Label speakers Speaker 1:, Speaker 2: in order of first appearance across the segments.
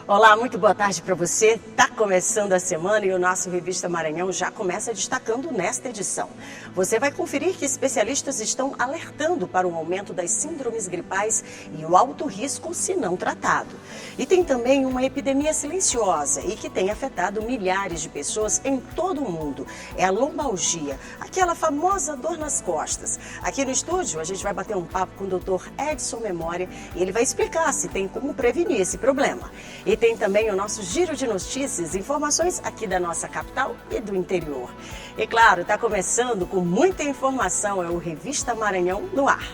Speaker 1: Olá, muito boa tarde para você. Está começando a semana e o nosso Revista Maranhão já começa destacando nesta edição. Você vai conferir que especialistas estão alertando para o aumento das síndromes gripais e o alto risco se não tratado. E tem também uma epidemia silenciosa e que tem afetado milhares de pessoas em todo o mundo. É a lombalgia, aquela famosa dor nas costas. Aqui no estúdio a gente vai bater um papo com o Dr. Edson Memória e ele vai explicar se tem como prevenir esse problema. E tem também o nosso giro de notícias, informações aqui da nossa capital e do interior. E claro, está começando com muita informação, é o Revista Maranhão no ar.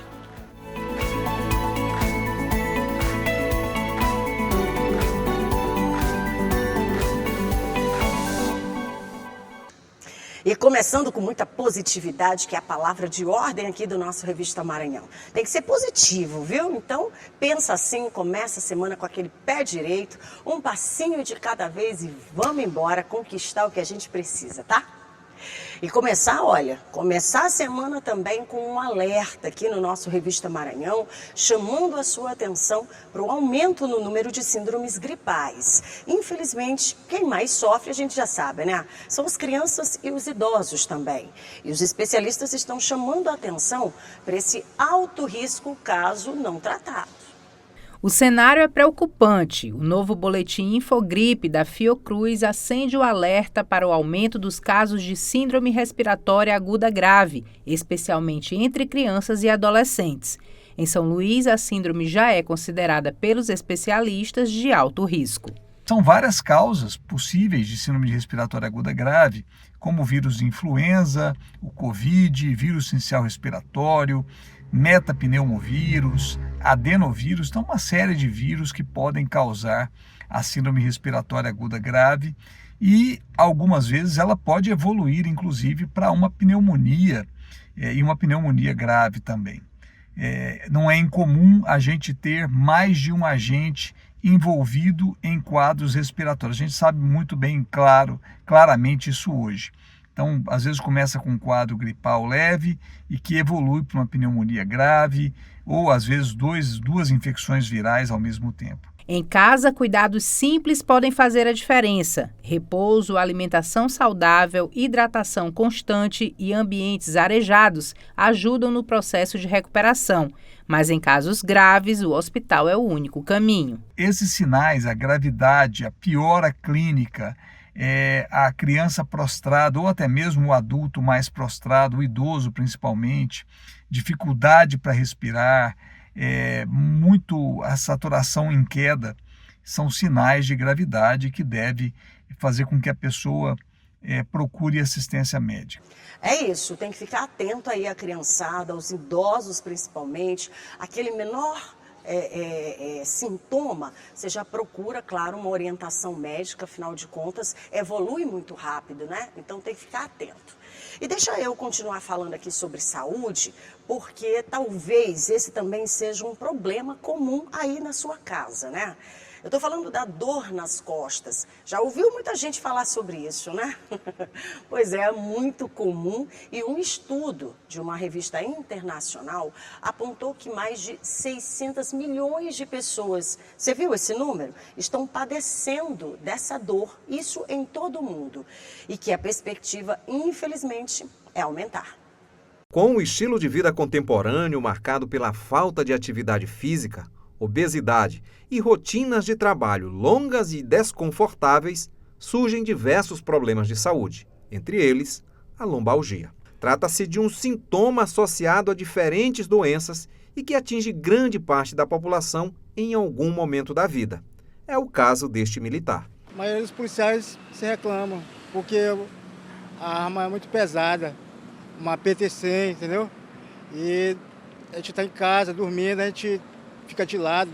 Speaker 1: E começando com muita positividade, que é a palavra de ordem aqui do nosso Revista Maranhão. Tem que ser positivo, viu? Então, pensa assim, começa a semana com aquele pé direito, um passinho de cada vez e vamos embora conquistar o que a gente precisa, tá? E começar a semana também com um alerta aqui no nosso Revista Maranhão, chamando a sua atenção para o aumento no número de síndromes gripais. Infelizmente, quem mais sofre, a gente já sabe, né? São as crianças e os idosos também. E os especialistas estão chamando a atenção para esse alto risco caso não tratado.
Speaker 2: O cenário é preocupante. O novo boletim Infogripe da Fiocruz acende o alerta para o aumento dos casos de síndrome respiratória aguda grave, especialmente entre crianças e adolescentes. Em São Luís, a síndrome já é considerada pelos especialistas de alto risco.
Speaker 3: São várias causas possíveis de síndrome respiratória aguda grave, como o vírus de influenza, o Covid, vírus sincicial respiratório, metapneumovírus, adenovírus, então uma série de vírus que podem causar a síndrome respiratória aguda grave e algumas vezes ela pode evoluir inclusive para uma pneumonia e uma pneumonia grave também. Não é incomum a gente ter mais de um agente envolvido em quadros respiratórios. A gente sabe muito bem, claramente isso hoje. Então, às vezes começa com um quadro gripal leve e que evolui para uma pneumonia grave ou, às vezes, duas infecções virais ao mesmo tempo.
Speaker 2: Em casa, cuidados simples podem fazer a diferença. Repouso, alimentação saudável, hidratação constante e ambientes arejados ajudam no processo de recuperação. Mas em casos graves, o hospital é o único caminho.
Speaker 3: Esses sinais, a gravidade, a piora clínica, a criança prostrada ou até mesmo o adulto mais prostrado, o idoso principalmente, dificuldade para respirar, a saturação em queda, são sinais de gravidade que deve fazer com que a pessoa procure assistência médica.
Speaker 1: É isso, tem que ficar atento aí à criançada, aos idosos principalmente, aquele menor sintoma, você já procura, claro, uma orientação médica, afinal de contas, evolui muito rápido, né? Então tem que ficar atento. E deixa eu continuar falando aqui sobre saúde, porque talvez esse também seja um problema comum aí na sua casa, né? Eu estou falando da dor nas costas. Já ouviu muita gente falar sobre isso, né? Pois é muito comum e um estudo de uma revista internacional apontou que mais de 600 milhões de pessoas, você viu esse número? Estão padecendo dessa dor, isso em todo o mundo. E que a perspectiva, infelizmente, é aumentar.
Speaker 4: Com o estilo de vida contemporâneo marcado pela falta de atividade física, obesidade e rotinas de trabalho longas e desconfortáveis, surgem diversos problemas de saúde, entre eles a lombalgia. Trata-se de um sintoma associado a diferentes doenças e que atinge grande parte da população em algum momento da vida. É o caso deste militar.
Speaker 5: A maioria dos policiais se reclamam, porque a arma é muito pesada, uma PT-100, entendeu? E a gente está em casa, dormindo, a gente fica de lado,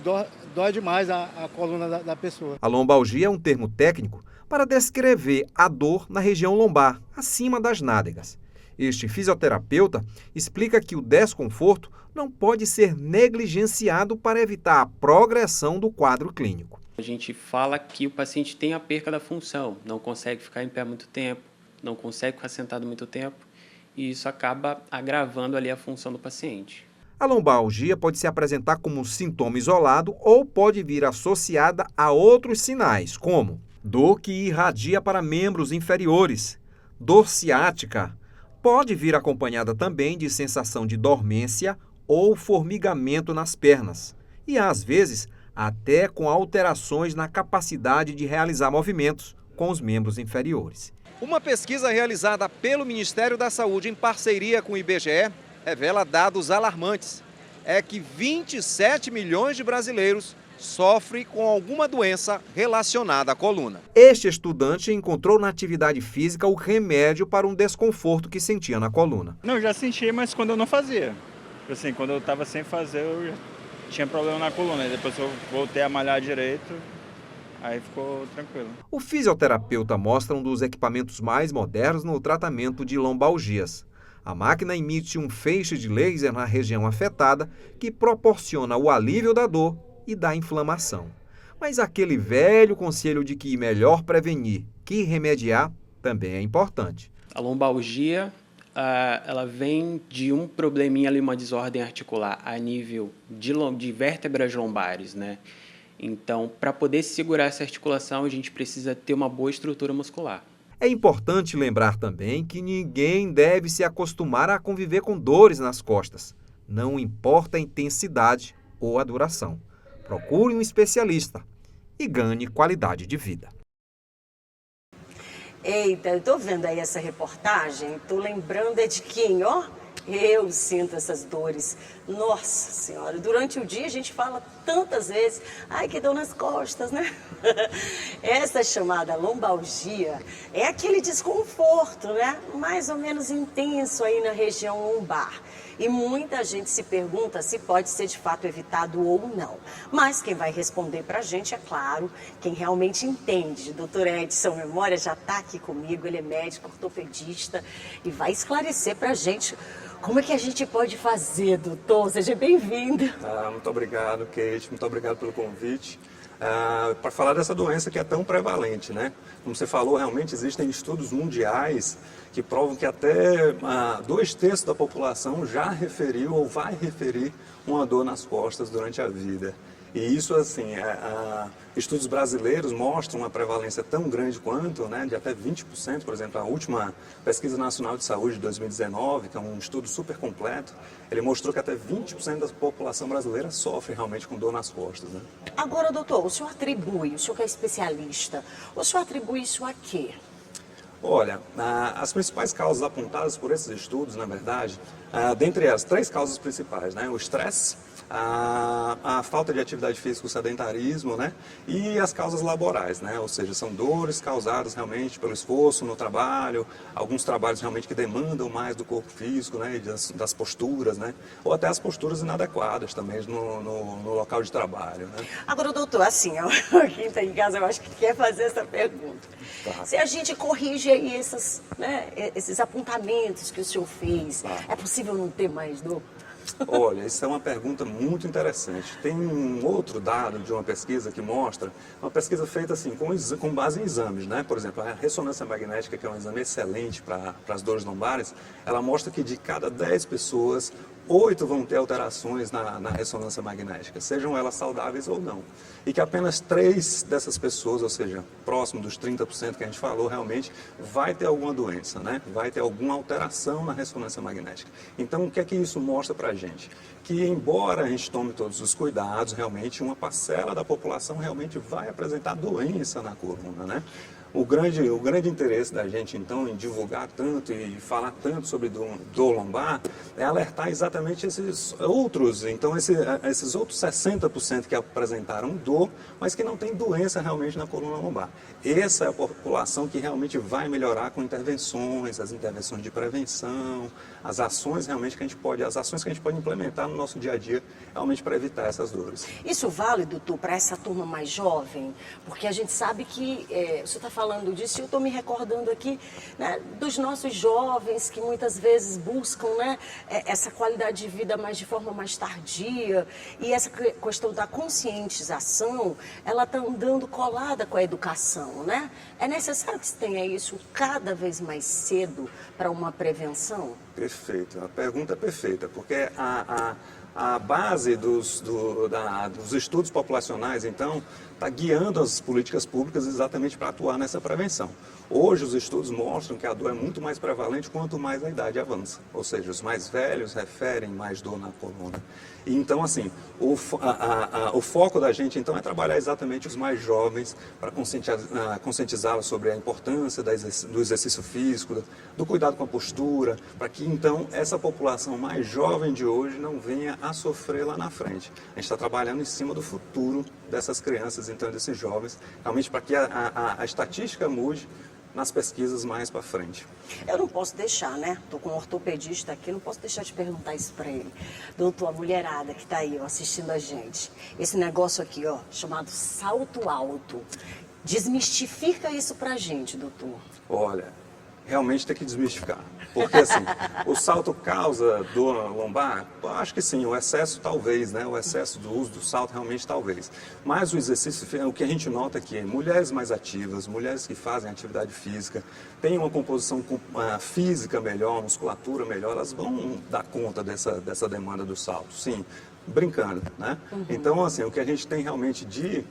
Speaker 5: dói demais a coluna da pessoa.
Speaker 4: A lombalgia é um termo técnico para descrever a dor na região lombar, acima das nádegas. Este fisioterapeuta explica que o desconforto não pode ser negligenciado para evitar a progressão do quadro clínico.
Speaker 6: A gente fala que o paciente tem a perca da função, não consegue ficar em pé muito tempo, não consegue ficar sentado muito tempo, e isso acaba agravando ali a função do paciente.
Speaker 4: A lombalgia pode se apresentar como um sintoma isolado ou pode vir associada a outros sinais, como dor que irradia para membros inferiores, dor ciática. Pode vir acompanhada também de sensação de dormência ou formigamento nas pernas e, às vezes, até com alterações na capacidade de realizar movimentos com os membros inferiores. Uma pesquisa realizada pelo Ministério da Saúde em parceria com o IBGE revela dados alarmantes. É que 27 milhões de brasileiros sofrem com alguma doença relacionada à coluna. Este estudante encontrou na atividade física o remédio para um desconforto que sentia na coluna.
Speaker 7: Não, eu já sentia, mas quando eu não fazia. Assim, quando eu estava sem fazer, eu já tinha problema na coluna. E depois eu voltei a malhar direito, aí ficou tranquilo.
Speaker 4: O fisioterapeuta mostra um dos equipamentos mais modernos no tratamento de lombalgias. A máquina emite um feixe de laser na região afetada que proporciona o alívio da dor e da inflamação. Mas aquele velho conselho de que melhor prevenir que remediar também é importante.
Speaker 6: A lombalgia, ela vem de um probleminha ali, uma desordem articular a nível de vértebras lombares, né? Então, para poder segurar essa articulação, a gente precisa ter uma boa estrutura muscular.
Speaker 4: É importante lembrar também que ninguém deve se acostumar a conviver com dores nas costas. Não importa a intensidade ou a duração. Procure um especialista e ganhe qualidade de vida.
Speaker 1: Eita, eu tô vendo aí essa reportagem, tô lembrando de quem, ó? Eu sinto essas dores. Nossa Senhora, durante o dia a gente fala tantas vezes, ai, que dor nas costas, né? Essa chamada lombalgia é aquele desconforto, né? Mais ou menos intenso aí na região lombar. E muita gente se pergunta se pode ser de fato evitado ou não. Mas quem vai responder pra gente, é claro, quem realmente entende. Dr. Edson Memória já tá aqui comigo, ele é médico ortopedista e vai esclarecer pra gente como é que a gente pode fazer, doutor. Seja bem-vindo.
Speaker 8: Muito obrigado, Kate, muito obrigado pelo convite. Para falar dessa doença que é tão prevalente, né? Como você falou, realmente existem estudos mundiais que provam que até 2/3 da população já referiu ou vai referir uma dor nas costas durante a vida. E isso, assim, estudos brasileiros mostram uma prevalência tão grande quanto, né, de até 20%, por exemplo, a última Pesquisa Nacional de Saúde de 2019, que é um estudo super completo, ele mostrou que até 20% da população brasileira sofre realmente com dor nas costas, né?
Speaker 1: Agora, doutor, o senhor que é especialista, o senhor atribui isso a quê?
Speaker 8: Olha, as principais causas apontadas por esses estudos, na verdade, dentre as 3 causas principais, né, o estresse, a falta de atividade física, o sedentarismo, né? E as causas laborais, né? Ou seja, são dores causadas realmente pelo esforço no trabalho, alguns trabalhos realmente que demandam mais do corpo físico, né? E das posturas, né? Ou até as posturas inadequadas também no local de trabalho, né?
Speaker 1: Agora, doutor, assim, quem está em casa eu acho que quer fazer essa pergunta. Tá. Se a gente corrige aí esses apontamentos que o senhor fez, é possível não ter mais dor?
Speaker 8: Olha, isso é uma pergunta muito interessante. Tem um outro dado de uma pesquisa que mostra, uma pesquisa feita assim, com base em exames, né? Por exemplo, a ressonância magnética, que é um exame excelente para as dores lombares, ela mostra que de cada 10 pessoas, 8 vão ter alterações na ressonância magnética, sejam elas saudáveis ou não. E que apenas 3 dessas pessoas, ou seja, próximo dos 30% que a gente falou, realmente vai ter alguma doença, né? Vai ter alguma alteração na ressonância magnética. Então, o que é que isso mostra para a gente? Que embora a gente tome todos os cuidados, realmente uma parcela da população realmente vai apresentar doença na coluna, né? O grande interesse da gente, então, em divulgar tanto e falar tanto sobre dor lombar é alertar exatamente esses outros, então, esses outros 60% que apresentaram dor, mas que não tem doença realmente na coluna lombar. Essa é a população que realmente vai melhorar com intervenções, as intervenções de prevenção, as ações realmente que a gente pode implementar no nosso dia a dia, realmente para evitar essas dores.
Speaker 1: Isso vale, doutor, para essa turma mais jovem? Porque a gente sabe que, você está falando disso, e eu estou me recordando aqui, né, dos nossos jovens que muitas vezes buscam, né, essa qualidade de vida de forma mais tardia, e essa questão da conscientização, ela está andando colada com a educação, né? É necessário que se tenha isso cada vez mais cedo para uma prevenção?
Speaker 8: Perfeito, a pergunta é perfeita, porque a a base dos estudos populacionais, então, está guiando as políticas públicas exatamente para atuar nessa prevenção. Hoje, os estudos mostram que a dor é muito mais prevalente quanto mais a idade avança. Ou seja, os mais velhos referem mais dor na coluna. E, então, assim, o foco da gente, então, é trabalhar exatamente os mais jovens para conscientizá-los sobre a importância do exercício físico, do cuidado com a postura, para que, então, essa população mais jovem de hoje não venha a sofrer lá na frente. A gente está trabalhando em cima do futuro dessas crianças, então, desses jovens, realmente para que a estatística mude nas pesquisas mais para frente.
Speaker 1: Eu não posso deixar, né? Estou com um ortopedista aqui, não posso deixar de perguntar isso para ele. Doutor, a mulherada que está aí, ó, assistindo a gente, esse negócio aqui, ó, chamado salto alto, desmistifica isso para a gente, doutor.
Speaker 8: Olha, realmente tem que desmistificar. Porque assim, o salto causa dor lombar? Eu acho que sim, o excesso talvez, né? O excesso do uso do salto realmente talvez. Mas o exercício, o que a gente nota aqui é mulheres mais ativas, mulheres que fazem atividade física, têm uma composição física melhor, musculatura melhor, elas vão dar conta dessa demanda do salto, sim. Brincando, né? Então, assim, o que a gente tem realmente de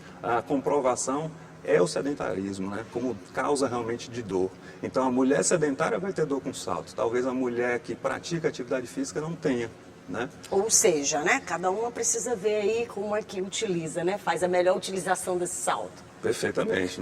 Speaker 8: comprovação é o sedentarismo, né? Como causa realmente de dor. Então, a mulher sedentária vai ter dor com salto. Talvez a mulher que pratica atividade física não tenha, né?
Speaker 1: Ou seja, né? Cada uma precisa ver aí como é que utiliza, né? Faz a melhor utilização desse salto.
Speaker 8: Perfeitamente.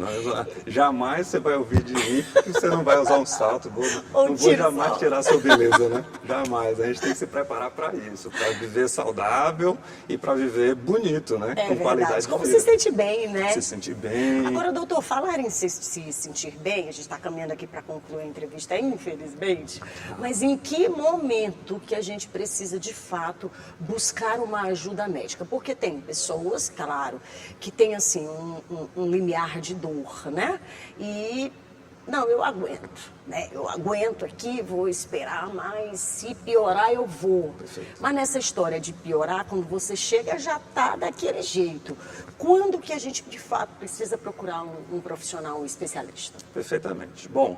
Speaker 8: Jamais você vai ouvir de mim que você não vai usar um salto. Não vou jamais tirar a sua beleza, né? Jamais. A gente tem que se preparar para isso, para viver saudável e para viver bonito, né?
Speaker 1: É
Speaker 8: com qualidade de vida.
Speaker 1: Como se sente bem, né?
Speaker 8: Se sentir bem.
Speaker 1: Agora, doutor, falar em se sentir bem, a gente está caminhando aqui para concluir a entrevista, infelizmente, mas em que momento que a gente precisa, de fato, buscar uma ajuda médica? Porque tem pessoas, claro, que têm, assim, um limiar de dor, né? E, não, eu aguento, né? Eu aguento aqui, vou esperar, mas se piorar eu vou.
Speaker 8: Perfeito.
Speaker 1: Mas nessa história de piorar, quando você chega, já tá daquele jeito. Quando que a gente, de fato, precisa procurar um profissional, um especialista?
Speaker 8: Perfeitamente. Bom,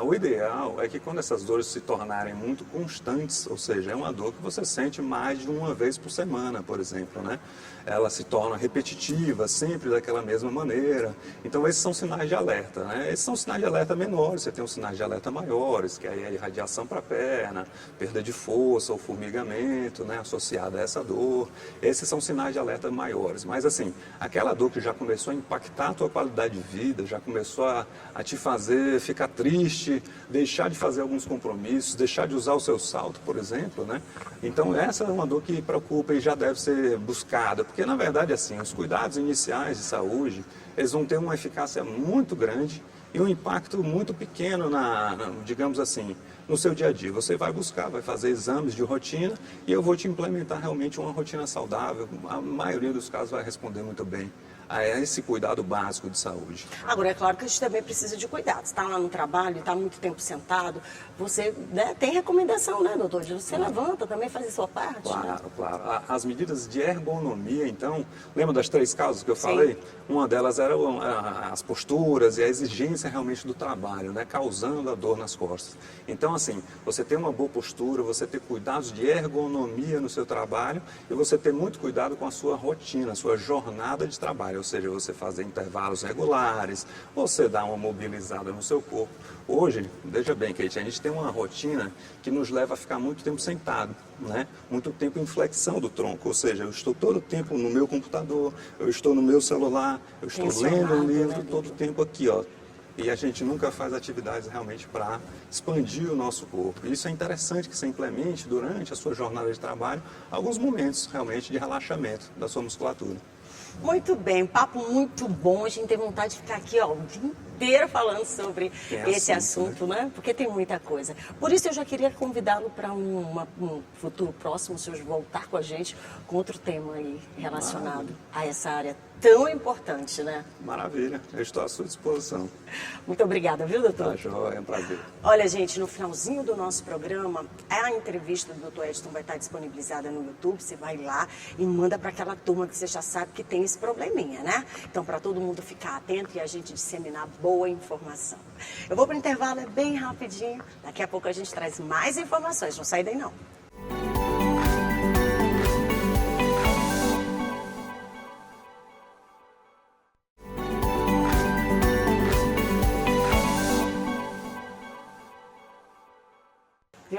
Speaker 8: o ideal é que quando essas dores se tornarem muito constantes, ou seja, é uma dor que você sente mais de uma vez por semana, por exemplo, né? Ela se torna repetitiva, sempre daquela mesma maneira. Então, esses são sinais de alerta, né? Esses são sinais de alerta menores, você tem os sinais de alerta maiores, que aí é a irradiação para a perna, perda de força ou formigamento, né? Associada a essa dor. Esses são sinais de alerta maiores. Mas, assim, aquela dor que já começou a impactar a tua qualidade de vida, já começou a te fazer ficar triste, deixar de fazer alguns compromissos, deixar de usar o seu salto, por exemplo, né? Então, essa é uma dor que preocupa e já deve ser buscada. Porque, na verdade, assim, os cuidados iniciais de saúde, eles vão ter uma eficácia muito grande e um impacto muito pequeno, digamos assim, no seu dia a dia. Você vai buscar, vai fazer exames de rotina e eu vou te implementar realmente uma rotina saudável. A maioria dos casos vai responder muito bem a esse cuidado básico de saúde.
Speaker 1: Agora, é claro que a gente também precisa de cuidado. Você está lá no trabalho, está muito tempo sentado, você, né, tem recomendação, né, doutor? Você levanta também, faz a sua parte.
Speaker 8: Claro,
Speaker 1: né?
Speaker 8: claro. As medidas de ergonomia, então, lembra das 3 causas que eu falei? Uma delas era as posturas e a exigência realmente do trabalho, né, causando a dor nas costas. Então, assim, você ter uma boa postura, você ter cuidados de ergonomia no seu trabalho e você ter muito cuidado com a sua rotina, a sua jornada de trabalho. Ou seja, você fazer intervalos regulares, você dar uma mobilizada no seu corpo. Hoje, veja bem, Kate, a gente tem uma rotina que nos leva a ficar muito tempo sentado, né? Muito tempo em flexão do tronco, ou seja, eu estou todo o tempo no meu computador, eu estou no meu celular, eu estou lendo um livro todo o tempo aqui, ó. E a gente nunca faz atividades realmente para expandir o nosso corpo. E isso é interessante que você implemente durante a sua jornada de trabalho alguns momentos realmente de relaxamento da sua musculatura.
Speaker 1: Muito bem, papo muito bom. A gente tem vontade de ficar aqui, ó, o dia inteiro falando sobre esse assunto, né? Porque tem muita coisa. Por isso eu já queria convidá-lo para um futuro próximo, o senhor voltar com a gente com outro tema aí relacionado a essa área tão importante, né?
Speaker 8: Maravilha, eu estou à sua disposição.
Speaker 1: Muito obrigada, viu, doutor?
Speaker 8: Tá, joia, é um prazer.
Speaker 1: Olha, gente, no finalzinho do nosso programa, a entrevista do Dr. Edson vai estar disponibilizada no YouTube. Você vai lá e manda para aquela turma que você já sabe que tem esse probleminha, né? Então, para todo mundo ficar atento e a gente disseminar boa informação. Eu vou para o intervalo, é bem rapidinho. Daqui a pouco a gente traz mais informações. Não sai daí, não.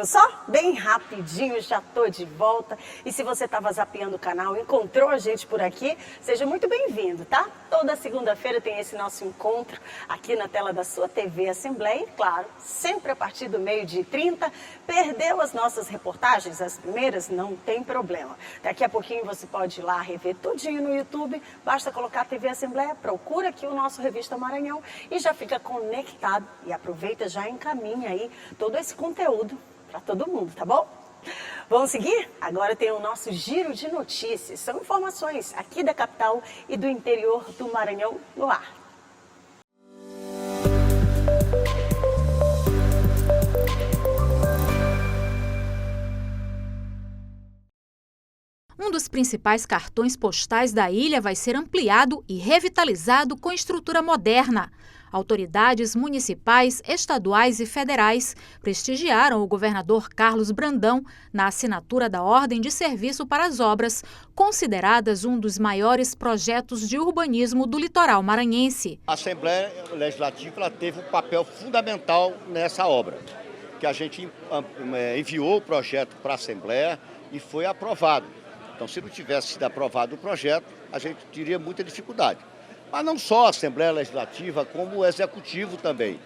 Speaker 1: Viu só? Bem rapidinho, já tô de volta. E se você estava zapeando o canal, encontrou a gente por aqui, seja muito bem-vindo, tá? Toda segunda-feira tem esse nosso encontro aqui na tela da sua TV Assembleia. E, claro, sempre a partir do 12h30. Perdeu as nossas reportagens, as primeiras? Não tem problema. Daqui a pouquinho você pode ir lá rever tudinho no YouTube. Basta colocar a TV Assembleia, procura aqui o nosso Revista Maranhão e já fica conectado. E aproveita, já encaminha aí todo esse conteúdo para todo mundo, tá bom? Vamos seguir? Agora tem o nosso giro de notícias. São informações aqui da capital e do interior do Maranhão no ar.
Speaker 9: Um dos principais cartões postais da ilha vai ser ampliado e revitalizado com estrutura moderna. Autoridades municipais, estaduais e federais prestigiaram o governador Carlos Brandão na assinatura da Ordem de Serviço para as obras, consideradas um dos maiores projetos de urbanismo do litoral maranhense.
Speaker 10: A Assembleia Legislativa ela teve um papel fundamental nessa obra, que a gente enviou o projeto para a Assembleia e foi aprovado. Então, se não tivesse sido aprovado o projeto, a gente teria muita dificuldade. Mas não só a Assembleia Legislativa, como o Executivo também.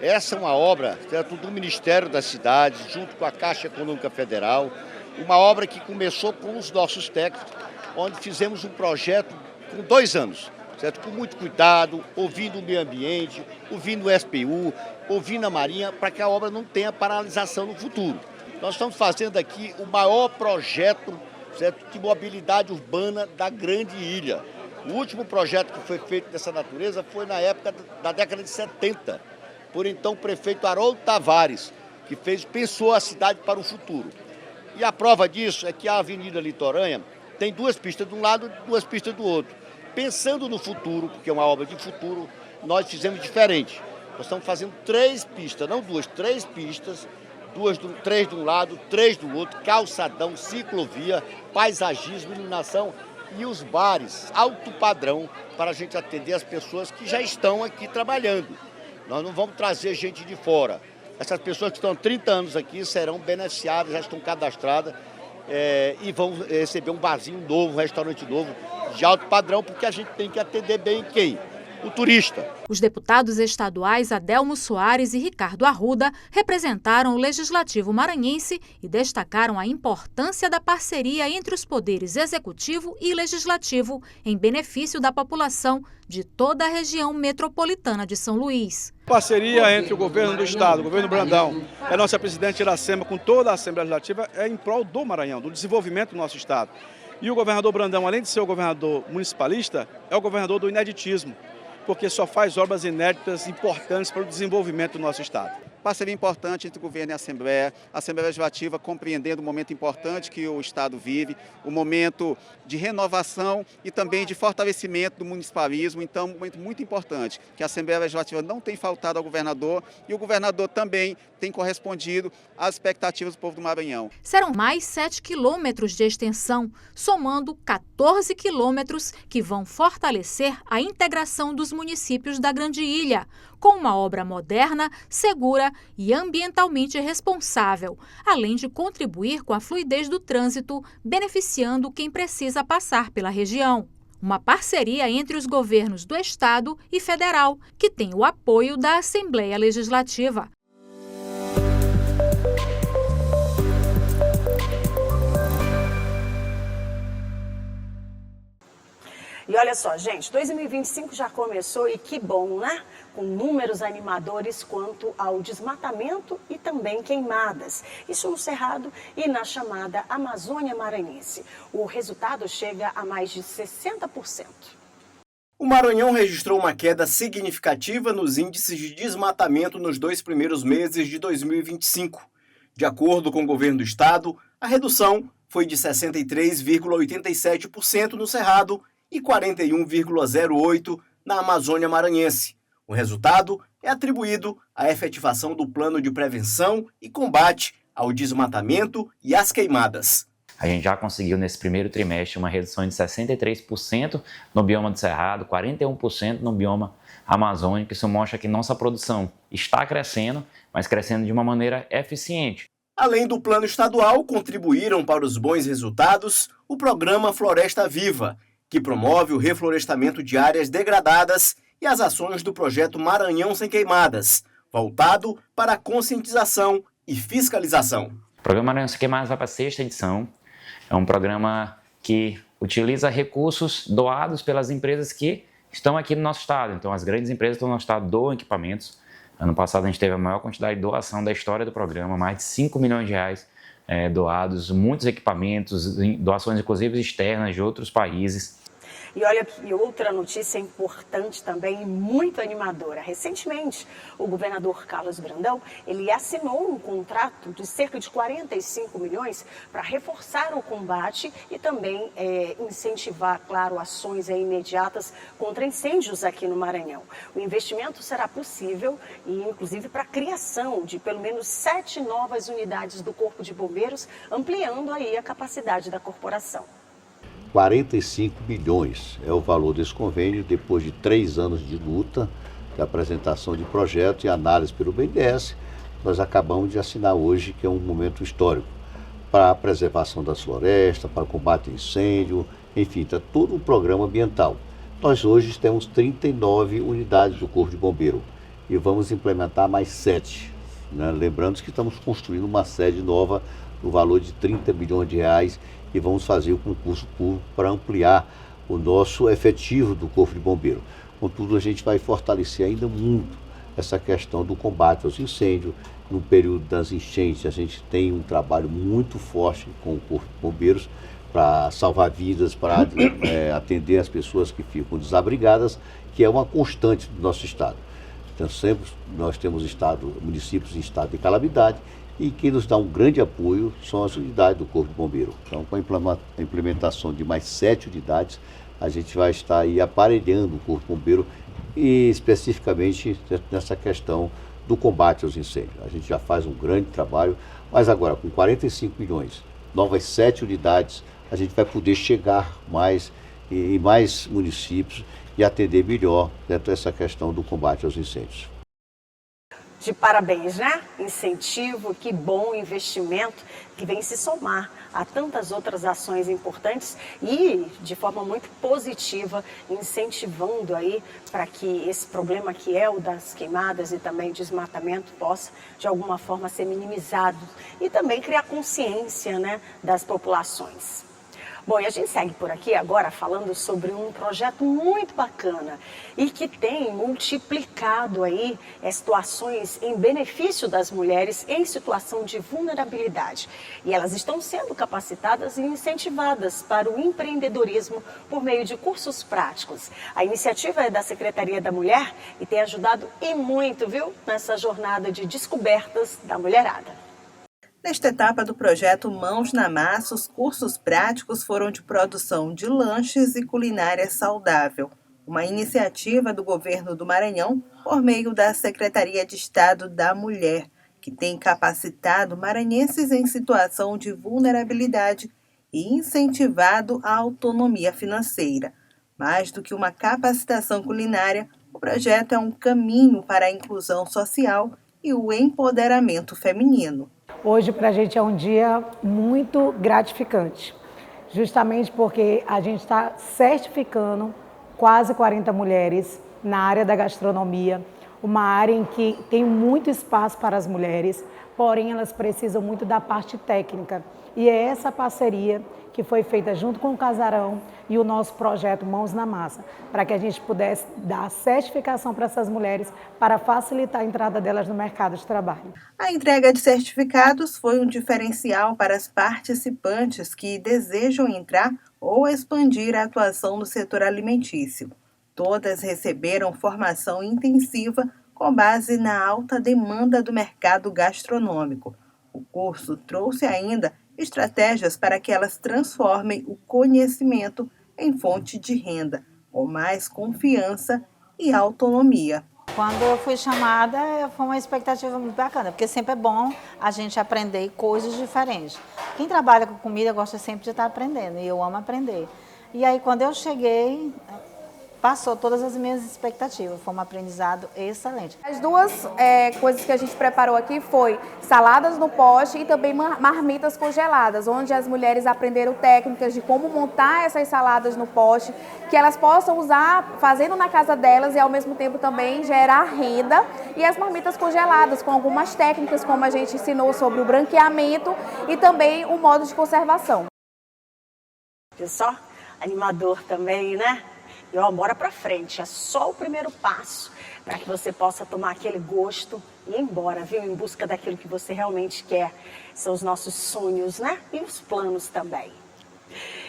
Speaker 10: Essa é uma obra, certo, do Ministério das Cidades, junto com a Caixa Econômica Federal, uma obra que começou com os nossos técnicos, onde fizemos um projeto com 2 anos, certo? Com muito cuidado, ouvindo o meio ambiente, ouvindo o SPU, ouvindo a Marinha, para que a obra não tenha paralisação no futuro. Nós estamos fazendo aqui o maior projeto, certo, de mobilidade urbana da grande ilha. O último projeto que foi feito dessa natureza foi na época da década de 70, por então o prefeito Haroldo Tavares, que pensou a cidade para o futuro. E a prova disso é que a Avenida Litorânea tem 2 pistas de um lado e 2 pistas do outro. Pensando no futuro, porque é uma obra de futuro, nós fizemos diferente. Nós estamos fazendo 3 pistas, não 2, 3 pistas, 3 de um lado, 3 do outro, calçadão, ciclovia, paisagismo, iluminação e os bares, alto padrão, para a gente atender as pessoas que já estão aqui trabalhando. Nós não vamos trazer gente de fora. Essas pessoas que estão há 30 anos aqui serão beneficiadas, já estão cadastradas e vão receber um barzinho novo, um restaurante novo, de alto padrão, porque a gente tem que atender bem quem? O turista.
Speaker 9: Os deputados estaduais Adelmo Soares e Ricardo Arruda representaram o Legislativo maranhense e destacaram a importância da parceria entre os poderes executivo e legislativo em benefício da população de toda a região metropolitana de São Luís.
Speaker 11: Parceria entre o governo do estado, o governo Brandão, a nossa presidente Iracema, com toda a Assembleia Legislativa, é em prol do Maranhão, do desenvolvimento do nosso estado. E o governador Brandão, além de ser o governador municipalista, é o governador do ineditismo, porque só faz obras inéditas importantes para o desenvolvimento do nosso estado.
Speaker 12: Parceria importante entre o governo e a Assembleia Legislativa compreendendo o momento importante que o estado vive, o momento de renovação e também de fortalecimento do municipalismo. Então, um momento muito importante, que a Assembleia Legislativa não tem faltado ao governador e o governador também tem correspondido às expectativas do povo do Maranhão.
Speaker 9: Serão mais 7 quilômetros de extensão, somando 14 quilômetros que vão fortalecer a integração dos municípios da Grande Ilha, com uma obra moderna, segura e ambientalmente responsável, além de contribuir com a fluidez do trânsito, beneficiando quem precisa passar pela região. Uma parceria entre os governos do estado e federal, que tem o apoio da Assembleia Legislativa.
Speaker 1: E olha só, gente, 2025 já começou e que bom, né? Com números animadores quanto ao desmatamento e também queimadas. Isso no Cerrado e na chamada Amazônia Maranhense. O resultado chega a mais de 60%.
Speaker 13: O Maranhão registrou uma queda significativa nos índices de desmatamento nos 2 primeiros meses de 2025. De acordo com o governo do estado, a redução foi de 63,87% no Cerrado e 41,08% na Amazônia Maranhense. O resultado é atribuído à efetivação do Plano de Prevenção e Combate ao Desmatamento e às Queimadas.
Speaker 14: A gente já conseguiu nesse primeiro trimestre uma redução de 63% no bioma do Cerrado, 41% no bioma amazônico. Isso mostra que nossa produção está crescendo, mas crescendo de uma maneira eficiente.
Speaker 13: Além do plano estadual, contribuíram para os bons resultados o programa Floresta Viva, que promove o reflorestamento de áreas degradadas, e as ações do projeto Maranhão Sem Queimadas, voltado para a conscientização e fiscalização.
Speaker 14: O programa Maranhão Sem Queimadas vai para a 6ª edição. É um programa que utiliza recursos doados pelas empresas que estão aqui no nosso estado. Então, as grandes empresas do nosso estado doam equipamentos. Ano passado a gente teve a maior quantidade de doação da história do programa, mais de 5 milhões de reais doados, muitos equipamentos, doações inclusive externas de outros países.
Speaker 1: E olha que outra notícia importante também e muito animadora. Recentemente, o governador Carlos Brandão, ele assinou um contrato de cerca de 45 milhões para reforçar o combate e também incentivar, claro, ações imediatas contra incêndios aqui no Maranhão. O investimento será possível e, inclusive, para a criação de pelo menos 7 novas unidades do Corpo de Bombeiros, ampliando aí a capacidade da corporação.
Speaker 15: 45 milhões é o valor desse convênio, depois de 3 anos de luta, de apresentação de projeto e análise pelo BNDES. Nós acabamos de assinar hoje, que é um momento histórico, para a preservação das florestas, para o combate ao incêndio, enfim, está todo um programa ambiental. Nós hoje temos 39 unidades do Corpo de Bombeiro e vamos implementar mais 7. Né? Lembrando que estamos construindo uma sede nova no valor de 30 milhões de reais, e vamos fazer o concurso público para ampliar o nosso efetivo do Corpo de Bombeiro. Contudo, a gente vai fortalecer ainda muito essa questão do combate aos incêndios. No período das enchentes, a gente tem um trabalho muito forte com o Corpo de Bombeiros para salvar vidas, para atender as pessoas que ficam desabrigadas, que é uma constante do nosso estado. Então, sempre nós temos municípios em estado de calamidade, e quem nos dá um grande apoio são as unidades do Corpo de Bombeiro. Então, com a implementação de mais 7 unidades, a gente vai estar aí aparelhando o Corpo de Bombeiro e especificamente nessa questão do combate aos incêndios. A gente já faz um grande trabalho, mas agora com 45 milhões, novas 7 unidades, a gente vai poder chegar mais em mais municípios e atender melhor dentro dessa questão do combate aos incêndios.
Speaker 1: De parabéns, né? Incentivo, que bom investimento que vem se somar a tantas outras ações importantes e de forma muito positiva, incentivando aí para que esse problema que é o das queimadas e também desmatamento possa de alguma forma ser minimizado e também criar consciência, né, das populações. Bom, e a gente segue por aqui agora falando sobre um projeto muito bacana e que tem multiplicado aí situações em benefício das mulheres em situação de vulnerabilidade. E elas estão sendo capacitadas e incentivadas para o empreendedorismo por meio de cursos práticos. A iniciativa é da Secretaria da Mulher e tem ajudado e muito, viu, nessa jornada de descobertas da mulherada.
Speaker 16: Nesta etapa do projeto Mãos na Massa, os cursos práticos foram de produção de lanches e culinária saudável, uma iniciativa do governo do Maranhão por meio da Secretaria de Estado da Mulher, que tem capacitado maranhenses em situação de vulnerabilidade e incentivado a autonomia financeira. Mais do que uma capacitação culinária, o projeto é um caminho para a inclusão social e o empoderamento feminino.
Speaker 17: Hoje para a gente é um dia muito gratificante, justamente porque a gente está certificando quase 40 mulheres na área da gastronomia, uma área em que tem muito espaço para as mulheres, porém elas precisam muito da parte técnica. E é essa parceria que foi feita junto com o Casarão e o nosso projeto Mãos na Massa, para que a gente pudesse dar certificação para essas mulheres para facilitar a entrada delas no mercado de trabalho.
Speaker 16: A entrega de certificados foi um diferencial para as participantes que desejam entrar ou expandir a atuação no setor alimentício. Todas receberam formação intensiva com base na alta demanda do mercado gastronômico. O curso trouxe ainda estratégias para que elas transformem o conhecimento em fonte de renda, com mais confiança e autonomia.
Speaker 18: Quando eu fui chamada, foi uma expectativa muito bacana, porque sempre é bom a gente aprender coisas diferentes. Quem trabalha com comida gosta sempre de estar aprendendo, e eu amo aprender. E aí, quando eu cheguei, passou todas as minhas expectativas, foi um aprendizado excelente.
Speaker 19: As duas coisas que a gente preparou aqui foi saladas no pote e também marmitas congeladas, onde as mulheres aprenderam técnicas de como montar essas saladas no pote, que elas possam usar fazendo na casa delas e ao mesmo tempo também gerar renda, e as marmitas congeladas com algumas técnicas, como a gente ensinou sobre o branqueamento e também o modo de conservação.
Speaker 1: Viu só? Animador também, né? E ó, bora pra frente, é só o primeiro passo para que você possa tomar aquele gosto e ir embora, viu? Em busca daquilo que você realmente quer. São os nossos sonhos, né? E os planos também.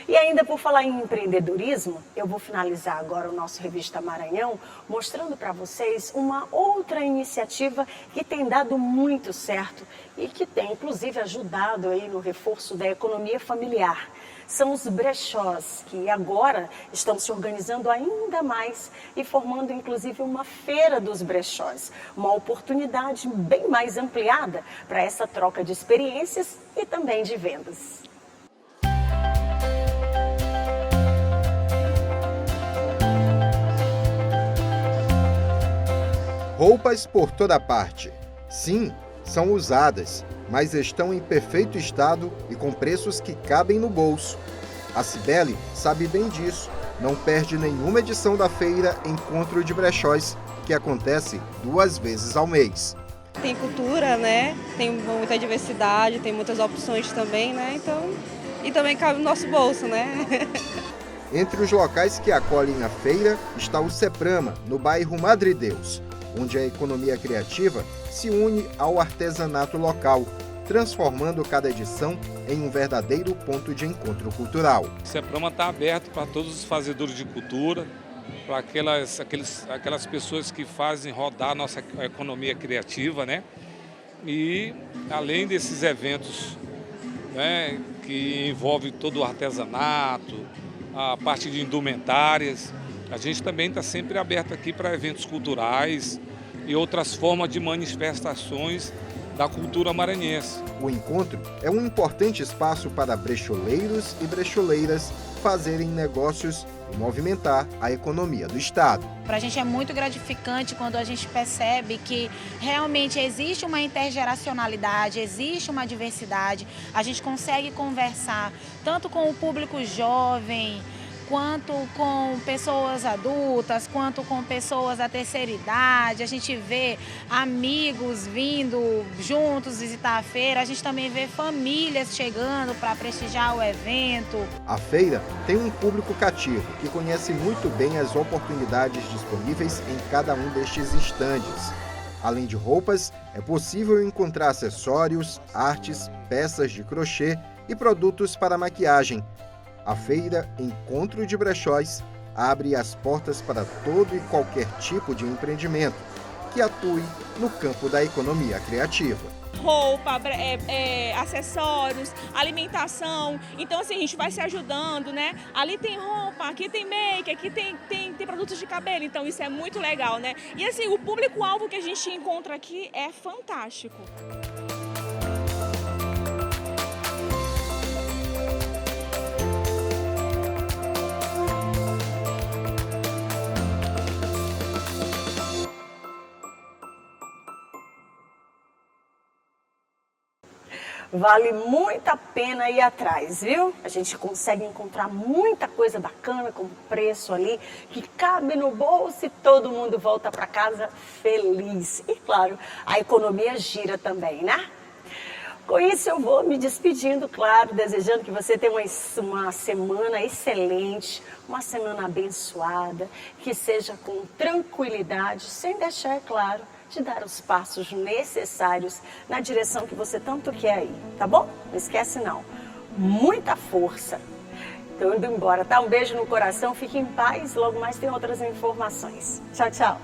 Speaker 1: E ainda por falar em empreendedorismo, eu vou finalizar agora o nosso Revista Maranhão mostrando para vocês uma outra iniciativa que tem dado muito certo e que tem inclusive ajudado aí no reforço da economia familiar. São os brechós, que agora estão se organizando ainda mais e formando inclusive uma feira dos brechós, uma oportunidade bem mais ampliada para essa troca de experiências e também de vendas.
Speaker 20: Roupas por toda parte. Sim, são usadas, mas estão em perfeito estado e com preços que cabem no bolso. A Cibele sabe bem disso. Não perde nenhuma edição da feira Encontro de Brechós, que acontece 2 vezes ao mês.
Speaker 21: Tem cultura, né? Tem muita diversidade, tem muitas opções também, né? Então, e também cabe no nosso bolso, né?
Speaker 20: Entre os locais que acolhem a feira está o Seprama, no bairro Madre Deus, onde a economia criativa se une ao artesanato local, transformando cada edição em um verdadeiro ponto de encontro cultural.
Speaker 22: O Seprama está aberto para todos os fazedores de cultura, para aquelas pessoas que fazem rodar a nossa economia criativa, né? E além desses eventos, né, que envolve todo o artesanato, a parte de indumentárias, a gente também está sempre aberto aqui para eventos culturais e outras formas de manifestações da cultura maranhense.
Speaker 20: O encontro é um importante espaço para brecholeiros e brecholeiras fazerem negócios e movimentar a economia do estado.
Speaker 23: Para a gente é muito gratificante quando a gente percebe que realmente existe uma intergeracionalidade, existe uma diversidade, a gente consegue conversar tanto com o público jovem, quanto com pessoas adultas, quanto com pessoas da terceira idade. A gente vê amigos vindo juntos visitar a feira, a gente também vê famílias chegando para prestigiar o evento.
Speaker 20: A feira tem um público cativo que conhece muito bem as oportunidades disponíveis em cada um destes estandes. Além de roupas, é possível encontrar acessórios, artes, peças de crochê e produtos para maquiagem. A feira Encontro de Brechós abre as portas para todo e qualquer tipo de empreendimento que atue no campo da economia criativa.
Speaker 24: Roupa, acessórios, alimentação, então assim, a gente vai se ajudando, né? Ali tem roupa, aqui tem make, aqui tem produtos de cabelo, então isso é muito legal, né? E assim, o público-alvo que a gente encontra aqui é fantástico.
Speaker 1: Vale muito a pena ir atrás, viu? A gente consegue encontrar muita coisa bacana com preço ali que cabe no bolso e todo mundo volta para casa feliz. E claro, a economia gira também, né? Com isso eu vou me despedindo, claro, desejando que você tenha uma semana excelente, uma semana abençoada, que seja com tranquilidade, sem deixar, claro, de dar os passos necessários na direção que você tanto quer ir, tá bom? Não esquece não. Muita força. Tô indo embora, tá? Um beijo no coração, fique em paz, logo mais tem outras informações. Tchau, tchau.